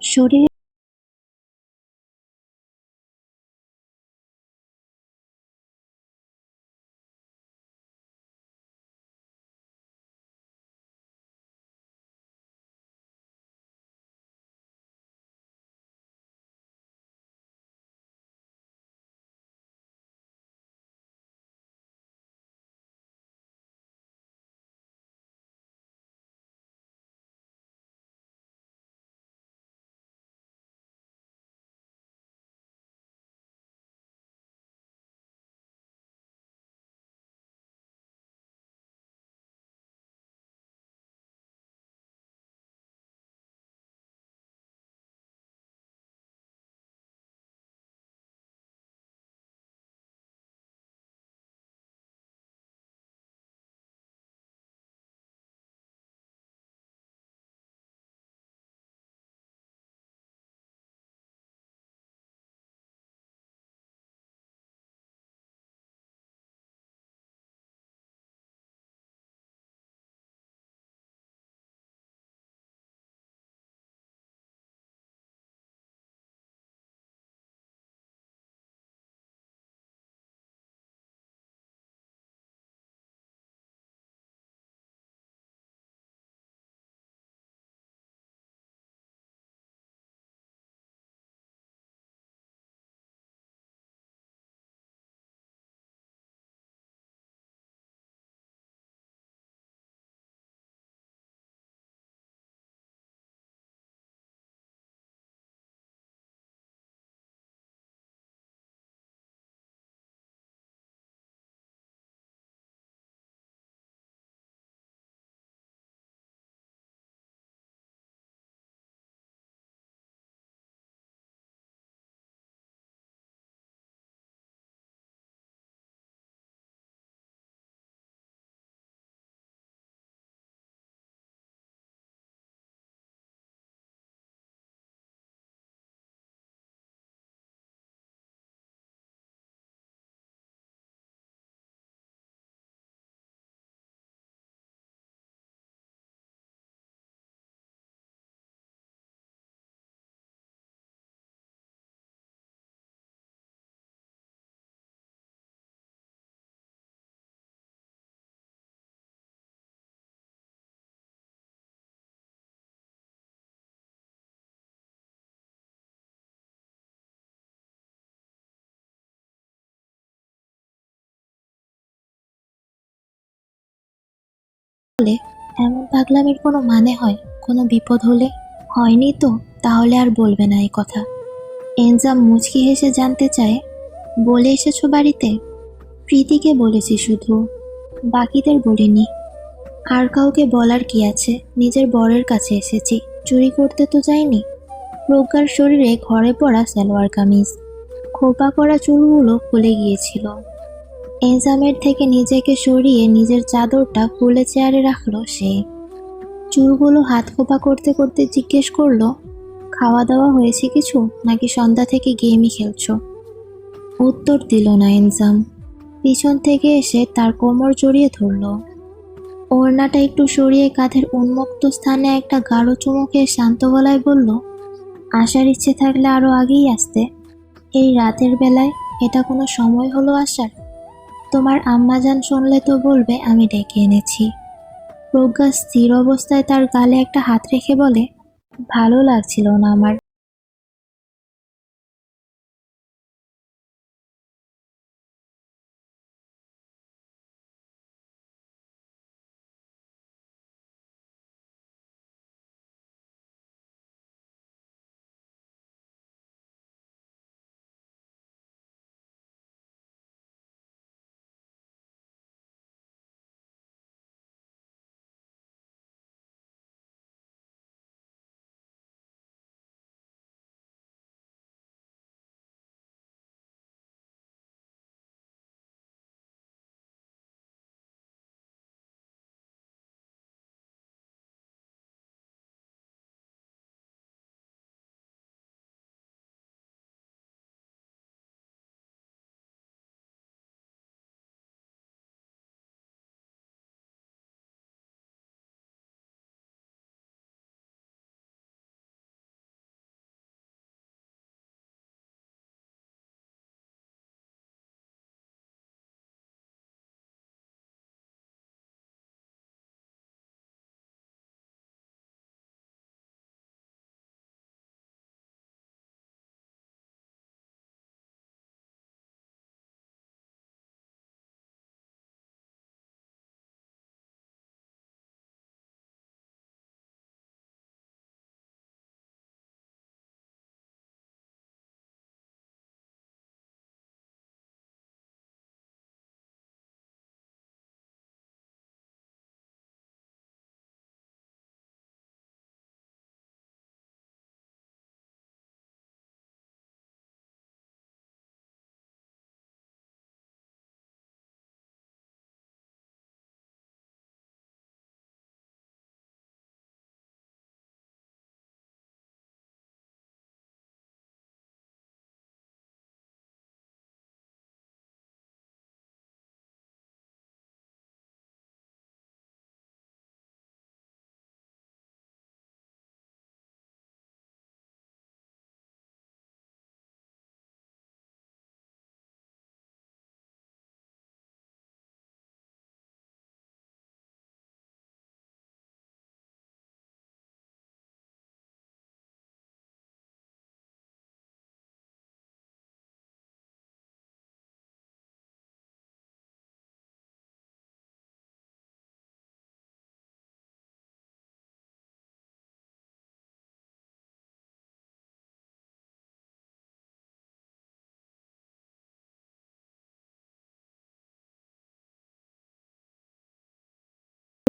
শরীরে বলে, এমন পাগলামির কোনো মানে হয়? কোনো বিপদ হলে? হয়নি তো? তাহলে আর বলবে না এই কথা। এনজাম মুচকি হেসে জানতে চায়, বলে এসেছো বাড়িতে? প্রীতিকে বলেছি শুধু, বাকিদের বলিনি। আর কাউকে বলার কি আছে? নিজের বরের কাছে এসেছি, চুরি করতে তো যাইনি। প্রজ্ঞার শরীরে ঘরে পড়া সালোয়ার কামিজ, খোপা করা চুলগুলো খুলে গিয়েছিল। এনজামের থেকে নিজেকে সরিয়ে নিজের চাদরটা খুলে চেয়ারে রাখলো সে। চুলগুলো হাত খোপা করতে করতে জিজ্ঞেস করলো, খাওয়া দাওয়া হয়েছে কিছু, নাকি সন্ধ্যা থেকে গেমই খেলছো? উত্তর দিল না এনজাম। পিছন থেকে এসে তার কোমর জড়িয়ে ধরলো। ওড়নাটা একটু সরিয়ে কাঁধের উন্মুক্ত স্থানে একটা গাঢ় চুমু খেয়ে শান্ত গলায় বলল, আসার ইচ্ছে থাকলে আরো আগেই আসতে। এই রাতের বেলায় এটা কোনো সময় হলো আসার? তোমার আম্মাজান শুনলে তো বলবে আমি ডেকে এনেছি। প্রজ্ঞা স্থির অবস্থায় তার গালে একটা হাত রেখে বলে, ভালো লাগছিল না আমার।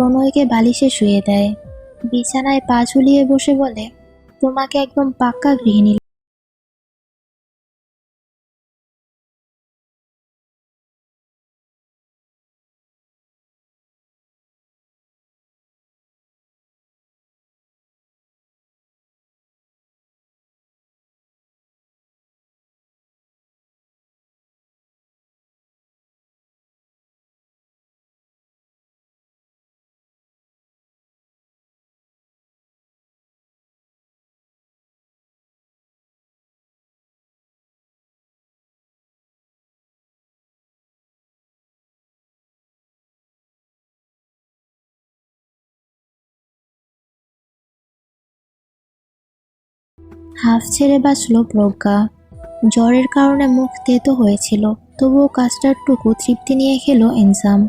তনয়কে বালিশে শুয়ে দেয়। বিছানায় পা ঝুলিয়ে বসে বলে, তোমাকে একদম পাক্কা গৃহিণী। হাফ ছেড়ে বাঁচল প্রজ্ঞা। জ্বরের কারণে মুখ তেতো হয়েছিল, তবুও কাস্টার্ডটুকু তৃপ্তি নিয়ে খেলো এনজাম।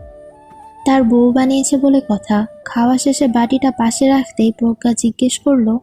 তার বউ বানিয়েছে বলে কথা। খাওয়া শেষে বাটিটা পাশে রাখতেই প্রজ্ঞা জিজ্ঞেস করলো,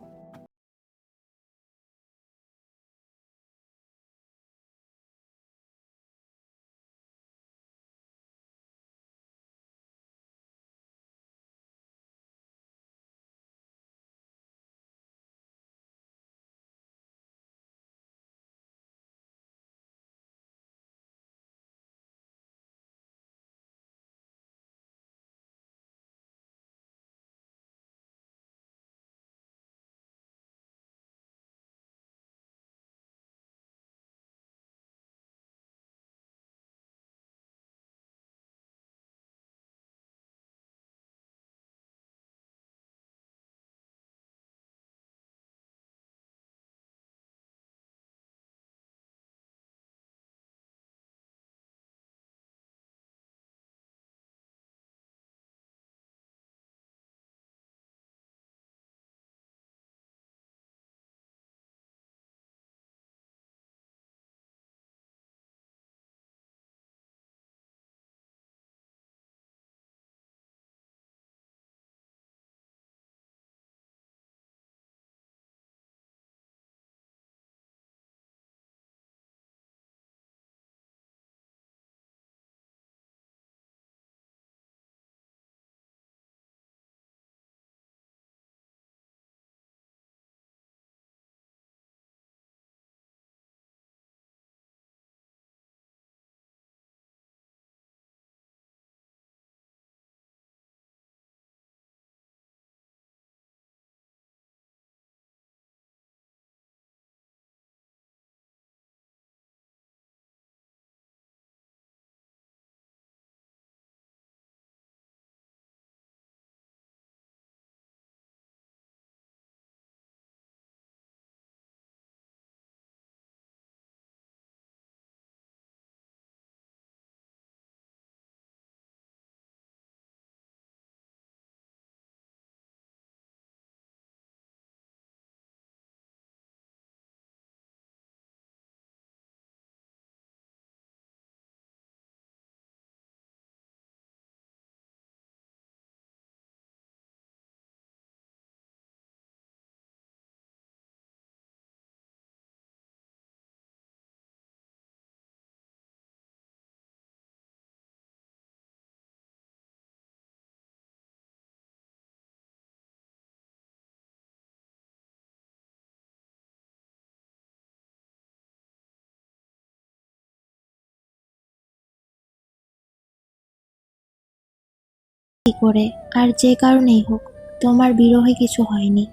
কি করে আর যে কারণেই হোক তোমার বিরহে কিছু হয়নি,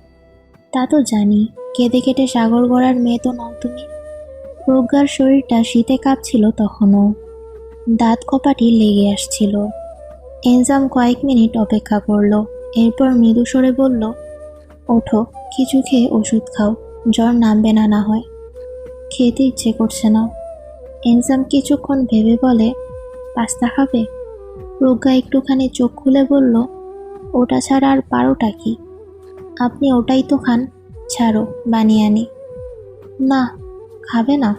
তা তো জানি। কেঁদে কেটে সাগর গড়ার মেয়ে তো নও তুমি। প্রজ্ঞার শরীরটা শীতে কাঁপছিল তখনও, দাঁত কপাটি লেগে আসছিল। এনজাম কয়েক মিনিট অপেক্ষা করলো, এরপর মৃদু স্বরে বলল, ওঠো, কিছু খেয়ে ওষুধ খাও, জ্বর নামবে না না হয়। খেতে ইচ্ছে করছে না। এনজাম কিছুক্ষণ ভেবে বলে, পাস্তা খাবে? প্রজ্ঞা একটুখানি চোখ খুলে বলল, ওটা ছাড়া আর পারোটা কি? আপনি ওটাই তো খান। ছাড়ো, বানিয়ে আনি। না, খাবে না।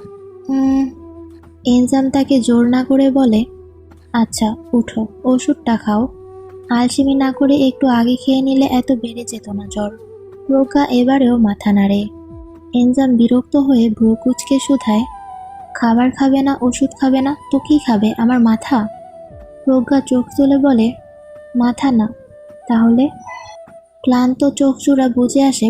এনজাম তাকে জোর না করে বলে, আচ্ছা উঠো, ওষুধটা খাও। আলসেমি না করে একটু আগে খেয়ে নিলে এত বেড়ে যেত না জ্বর। প্রজ্ঞা এবারেও মাথা নাড়ে। এনজাম বিরক্ত হয়ে ভ্রু কুঁচকে শুধায়, খাবার খাবে না, ওষুধ খাবে না, তো কি খাবে? আমার মাথা? প্রজ্ঞা চোখ তুলে বলে, মাথা না, তাহলে? ক্লান্ত চোখজোড়া বুজে আসে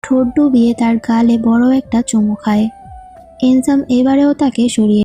ঠোঁট ডুবিয়ে তার গালে বড় একটা চুমু খায়। এনজাম এবারেও তাকে সরিয়ে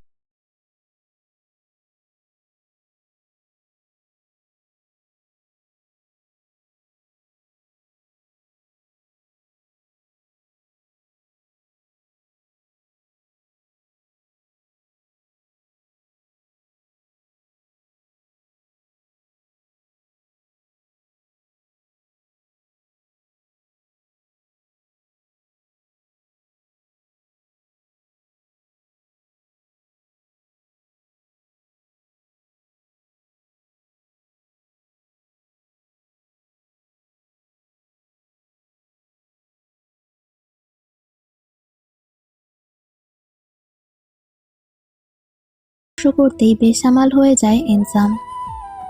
স্পর্শ করতেই বেসামাল হয়ে যায় এনজাম।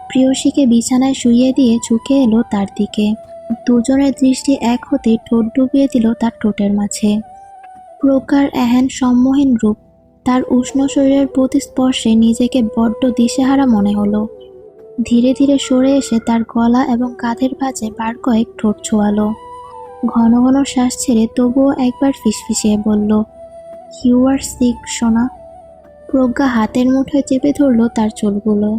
প্রিয়সীকে বিছানায় শুইয়ে দিয়ে ঝুঁকে এলো তার দিকে। দুজনের দৃষ্টি এক হতেই ঠোঁট ডুবিয়ে দিল তার ঠোঁটের মাঝে। প্রজ্ঞার এহেন সম্মোহীন রূপ, তার উষ্ণ শরীরের প্রতি স্পর্শে নিজেকে বড্ড দিশেহারা মনে হলো। ধীরে ধীরে সরে এসে তার গলা এবং কাঁধের ভাঁজে বার কয়েক ঠোঁট ছোঁয়ালো। ঘন ঘন শ্বাস ছেড়ে তবুও একবার ফিসফিসিয়ে বলল, ইউ আর সিক সোনা। প্রজ্ঞা হাতের মুঠোয় চেপে ধরল তার চুলগুলো।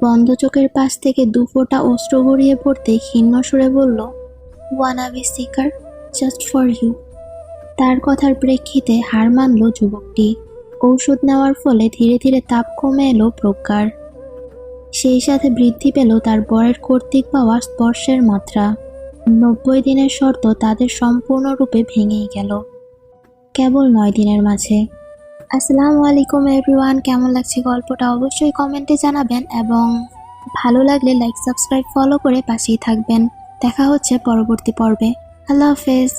বন্ধ চোখের পাশ থেকে দুফোঁটা অশ্রু গড়িয়ে পড়তে ক্ষীণ সুরে বলল, wanna be seeker, just for you. তার কথার প্রেক্ষিতে হার মানল যুবকটি। ঔষধ নেওয়ার ফলে ধীরে ধীরে তাপ কমে এলো প্রজ্ঞার। সেই সাথে বৃদ্ধি পেল তার বরের কর্তৃক পাওয়া স্পর্শের মাত্রা। 90 দিনের শর্ত তাদের সম্পূর্ণরূপে ভেঙেই গেল, কেবল 9 দিনের মাঝে। আসসালামু আলাইকুম এভরিওয়ান, কেমন লাগছে গল্পটা অবশ্যই কমেন্টে জানাবেন এবং ভালো লাগলে লাইক, সাবস্ক্রাইব, ফলো করে পাশেই থাকবেন। দেখা হচ্ছে পরবর্তী পর্বে। আল্লাহ হাফেজ।